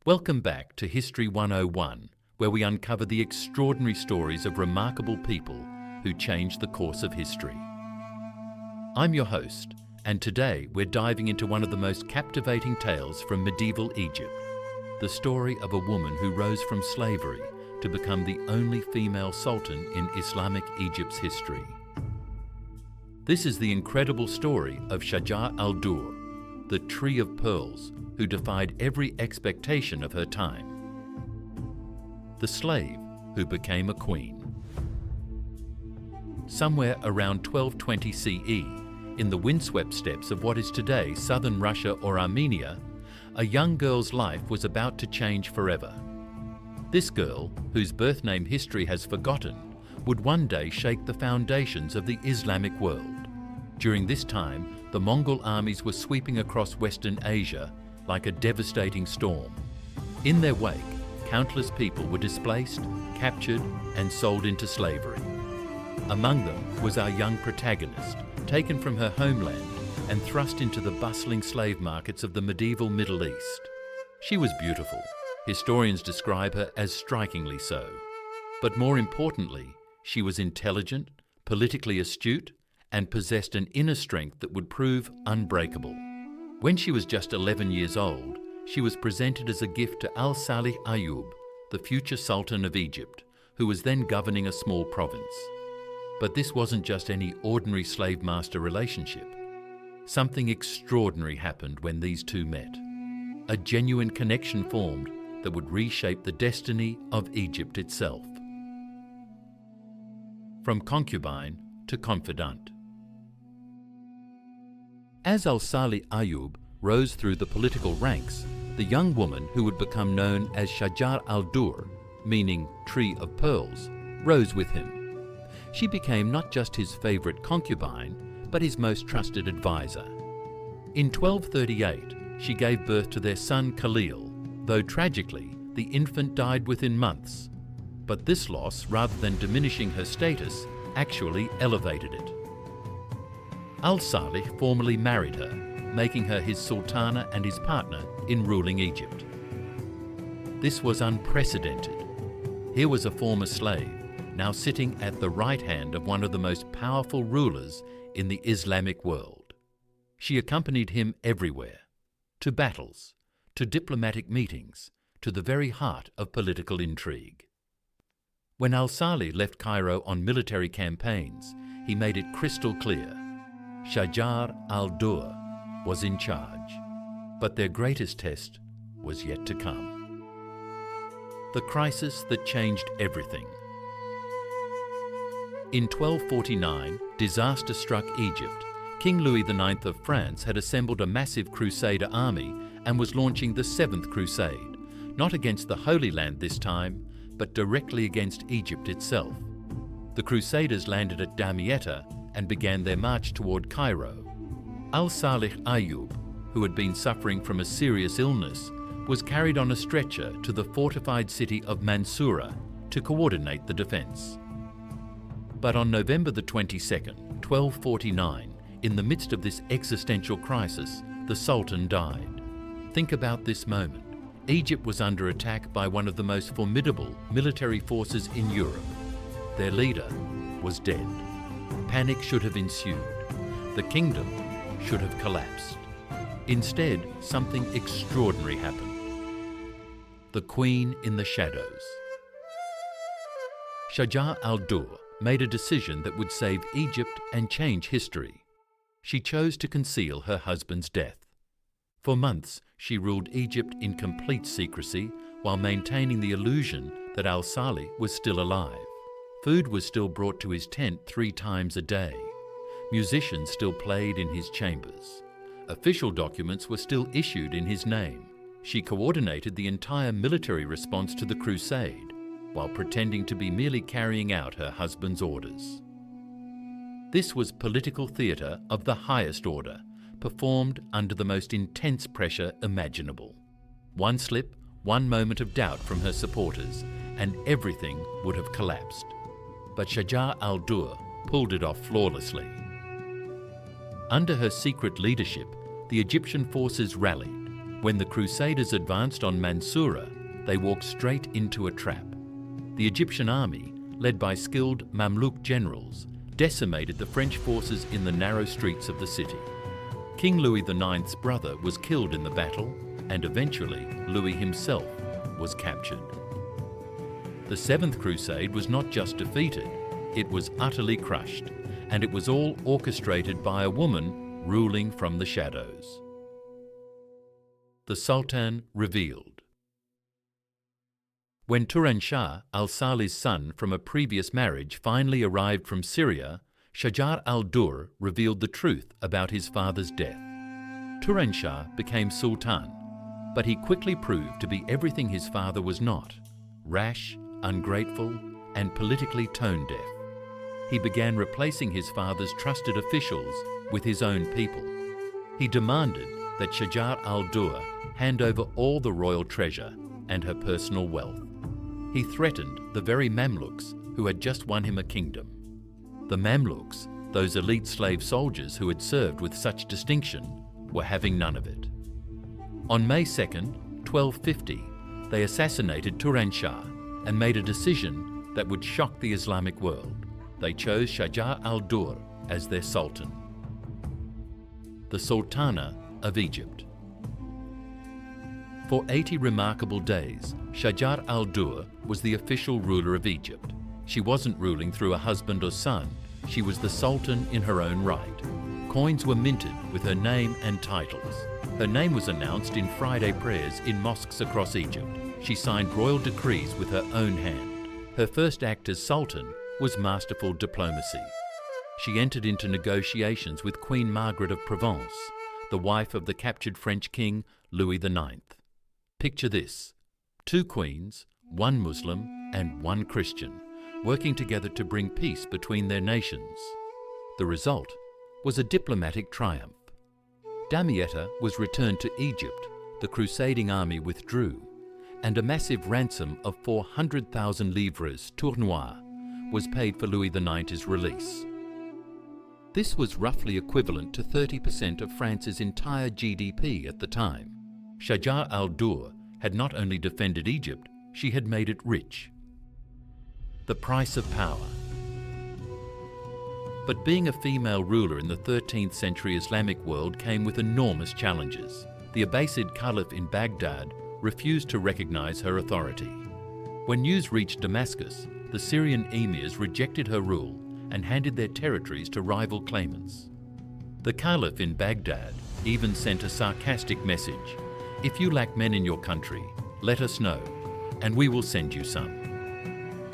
Welcome back to History 101, where we uncover the extraordinary stories of remarkable people who changed the course of history. I'm your host, and today we're diving into one of the most captivating tales from medieval Egypt, the story of a woman who rose from slavery to become the only female sultan in Islamic Egypt's history. This is the incredible story of Shajar al-Durr, the Tree of Pearls, who defied every expectation of her time. The slave who became a queen. Somewhere around 1220 CE, in the windswept steppes of what is today southern Russia or Armenia, a young girl's life was about to change forever. This girl, whose birth name history has forgotten, would one day shake the foundations of the Islamic world. During this time, the Mongol armies were sweeping across Western Asia like a devastating storm. In their wake, countless people were displaced, captured, and sold into slavery. Among them was our young protagonist, taken from her homeland and thrust into the bustling slave markets of the medieval Middle East. She was beautiful. Historians describe her as strikingly so. But more importantly, she was intelligent, politically astute, and possessed an inner strength that would prove unbreakable. When she was just 11 years old, she was presented as a gift to Al-Salih Ayyub, the future Sultan of Egypt, who was then governing a small province. But this wasn't just any ordinary slave-master relationship. Something extraordinary happened when these two met. A genuine connection formed that would reshape the destiny of Egypt itself. From concubine to confidant. As Al-Salih Ayyub rose through the political ranks, the young woman who would become known as Shajar al-Durr, meaning Tree of Pearls, rose with him. She became not just his favorite concubine, but his most trusted advisor. In 1238, she gave birth to their son Khalil, though tragically, the infant died within months. But this loss, rather than diminishing her status, actually elevated it. Al-Salih formally married her, making her his sultana and his partner in ruling Egypt. This was unprecedented. Here was a former slave, now sitting at the right hand of one of the most powerful rulers in the Islamic world. She accompanied him everywhere, to battles, to diplomatic meetings, to the very heart of political intrigue. When Al-Salih left Cairo on military campaigns, he made it crystal clear: Shajar al-Durr was in charge, but their greatest test was yet to come. The crisis that changed everything. In 1249, disaster struck Egypt. King Louis IX of France had assembled a massive Crusader army and was launching the Seventh Crusade, not against the Holy Land this time, but directly against Egypt itself. The Crusaders landed at Damietta and began their march toward Cairo. Al-Salih Ayyub, who had been suffering from a serious illness, was carried on a stretcher to the fortified city of Mansoura to coordinate the defense. But on November the 22nd, 1249, in the midst of this existential crisis, the Sultan died. Think about this moment. Egypt was under attack by one of the most formidable military forces in Europe. Their leader was dead. Panic should have ensued. The kingdom should have collapsed. Instead, something extraordinary happened. The Queen in the Shadows. Shajar al-Durr made a decision that would save Egypt and change history. She chose to conceal her husband's death. For months, she ruled Egypt in complete secrecy while maintaining the illusion that Al-Salih was still alive. Food was still brought to his tent 3 times a day. Musicians still played in his chambers. Official documents were still issued in his name. She coordinated the entire military response to the crusade while pretending to be merely carrying out her husband's orders. This was political theatre of the highest order, performed under the most intense pressure imaginable. One slip, one moment of doubt from her supporters, and everything would have collapsed. But Shajar al-Durr pulled it off flawlessly. Under her secret leadership, the Egyptian forces rallied. When the Crusaders advanced on Mansoura, they walked straight into a trap. The Egyptian army, led by skilled Mamluk generals, decimated the French forces in the narrow streets of the city. King Louis IX's brother was killed in the battle, and eventually Louis himself was captured. The Seventh Crusade was not just defeated, it was utterly crushed, and it was all orchestrated by a woman ruling from the shadows. The Sultan revealed. When Turan Shah, al-Salih's son from a previous marriage, finally arrived from Syria, Shajar al-Durr revealed the truth about his father's death. Turan Shah became Sultan, but he quickly proved to be everything his father was not: rash, ungrateful, and politically tone-deaf. He began replacing his father's trusted officials with his own people. He demanded that Shajar al-Durr hand over all the royal treasure and her personal wealth. He threatened the very Mamluks who had just won him a kingdom. The Mamluks, those elite slave soldiers who had served with such distinction, were having none of it. On May 2nd, 1250, they assassinated Turan Shah and made a decision that would shock the Islamic world. They chose Shajar al-Durr as their sultan. The Sultana of Egypt. For 80 remarkable days, Shajar al-Durr was the official ruler of Egypt. She wasn't ruling through a husband or son, she was the sultan in her own right. Coins were minted with her name and titles. Her name was announced in Friday prayers in mosques across Egypt. She signed royal decrees with her own hand. Her first act as sultan was masterful diplomacy. She entered into negotiations with Queen Margaret of Provence, the wife of the captured French king Louis IX. Picture this: 2 queens, 1 Muslim and 1 Christian, working together to bring peace between their nations. The result was a diplomatic triumph. Damietta was returned to Egypt, the crusading army withdrew, and a massive ransom of 400,000 livres tournois was paid for Louis IX's release. This was roughly equivalent to 30% of France's entire GDP at the time. Shajar al-Durr had not only defended Egypt, she had made it rich. The price of power. But being a female ruler in the 13th century Islamic world came with enormous challenges. The Abbasid Caliph in Baghdad refused to recognize her authority. When news reached Damascus, the Syrian emirs rejected her rule and handed their territories to rival claimants. The Caliph in Baghdad even sent a sarcastic message: "If you lack men in your country, let us know, and we will send you some."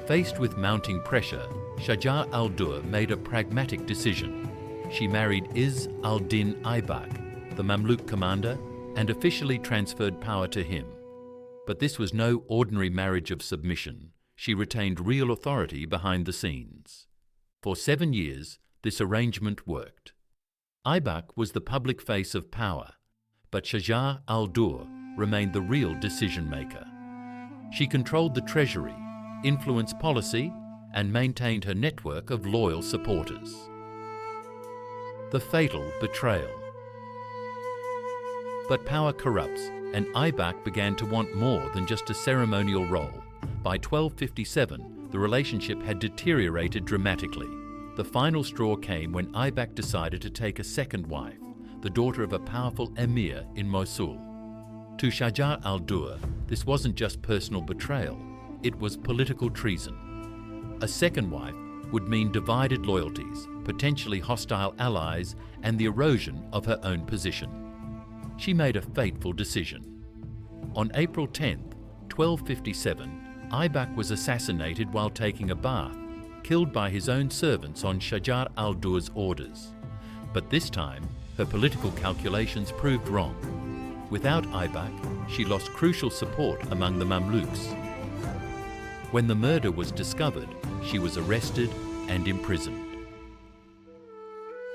Faced with mounting pressure, Shajar al-Durr made a pragmatic decision. She married Izz al-Din Aybak, the Mamluk commander, and officially transferred power to him. But this was no ordinary marriage of submission. She retained real authority behind the scenes. For 7 years, this arrangement worked. Aybak was the public face of power, but Shajar al-Durr remained the real decision-maker. She controlled the treasury, influenced policy, and maintained her network of loyal supporters. The fatal betrayal. But power corrupts, and Aybak began to want more than just a ceremonial role. By 1257, the relationship had deteriorated dramatically. The final straw came when Aybak decided to take a second wife, the daughter of a powerful emir in Mosul. To Shajar al-Durr, this wasn't just personal betrayal, it was political treason. A second wife would mean divided loyalties, potentially hostile allies, and the erosion of her own position. She made a fateful decision. On April 10, 1257, Aybak was assassinated while taking a bath, killed by his own servants on Shajar al-Durr's orders. But this time, her political calculations proved wrong. Without Aybak, she lost crucial support among the Mamluks. When the murder was discovered, she was arrested and imprisoned.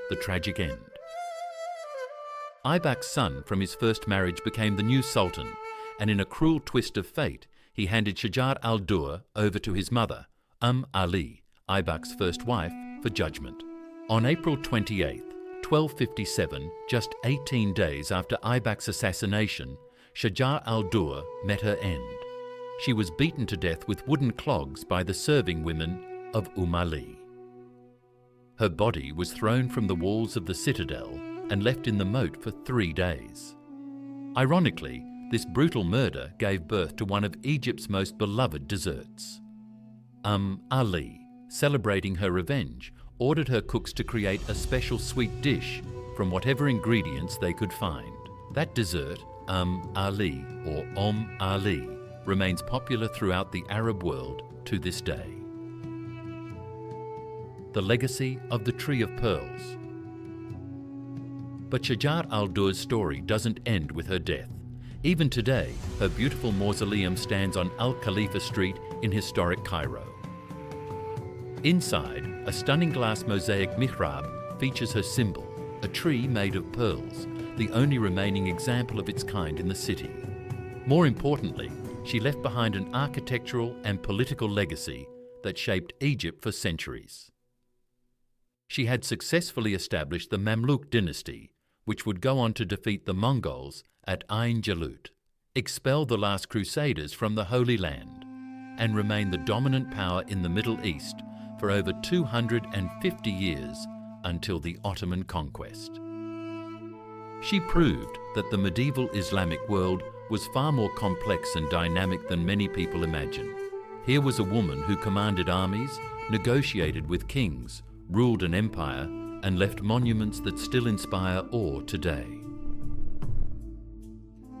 The tragic end. Aybak's son from his first marriage became the new sultan, and in a cruel twist of fate, he handed Shajar al-Durr over to his mother, Ali, Aybak's first wife, for judgment. On April 28, 1257, just 18 days after Aybak's assassination, Shajar al-Durr met her end. She was beaten to death with wooden clogs by the serving women of Ali. Her body was thrown from the walls of the citadel and left in the moat for 3 days. Ironically, this brutal murder gave birth to one of Egypt's most beloved desserts. Ali, celebrating her revenge, ordered her cooks to create a special sweet dish from whatever ingredients they could find. That dessert, Ali or Ali, remains popular throughout the Arab world to this day. The legacy of the Tree of Pearls. But Shajar al-Durr's story doesn't end with her death. Even today, her beautiful mausoleum stands on Al-Khalifa Street in historic Cairo. Inside, a stunning glass mosaic mihrab features her symbol, a tree made of pearls, the only remaining example of its kind in the city. More importantly, she left behind an architectural and political legacy that shaped Egypt for centuries. She had successfully established the Mamluk dynasty, which would go on to defeat the Mongols at Ain Jalut, expel the last Crusaders from the Holy Land, and remain the dominant power in the Middle East for over 250 years until the Ottoman conquest. She proved that the medieval Islamic world was far more complex and dynamic than many people imagine. Here was a woman who commanded armies, negotiated with kings, ruled an empire, and left monuments that still inspire awe today.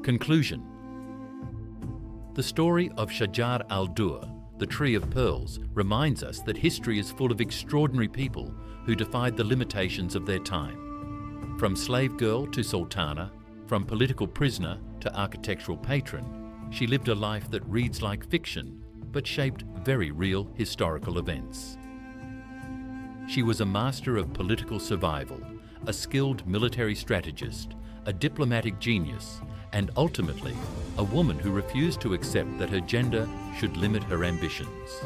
Conclusion. The story of Shajar al-Durr, the Tree of Pearls, reminds us that history is full of extraordinary people who defied the limitations of their time. From slave girl to sultana, from political prisoner to architectural patron, she lived a life that reads like fiction, but shaped very real historical events. She was a master of political survival, a skilled military strategist, a diplomatic genius, and ultimately, a woman who refused to accept that her gender should limit her ambitions.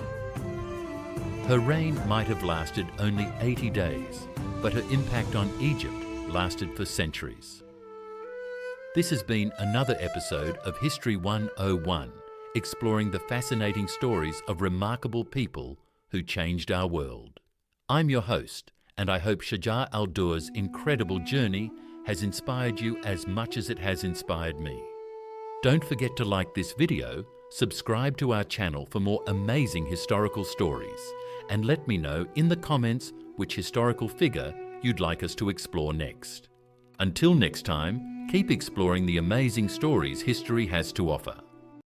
Her reign might have lasted only 80 days, but her impact on Egypt lasted for centuries. This has been another episode of History 101, exploring the fascinating stories of remarkable people who changed our world. I'm your host, and I hope Shajar al-Durr's incredible journey has inspired you as much as it has inspired me. Don't forget to like this video, subscribe to our channel for more amazing historical stories, and let me know in the comments which historical figure you'd like us to explore next. Until next time, keep exploring the amazing stories history has to offer.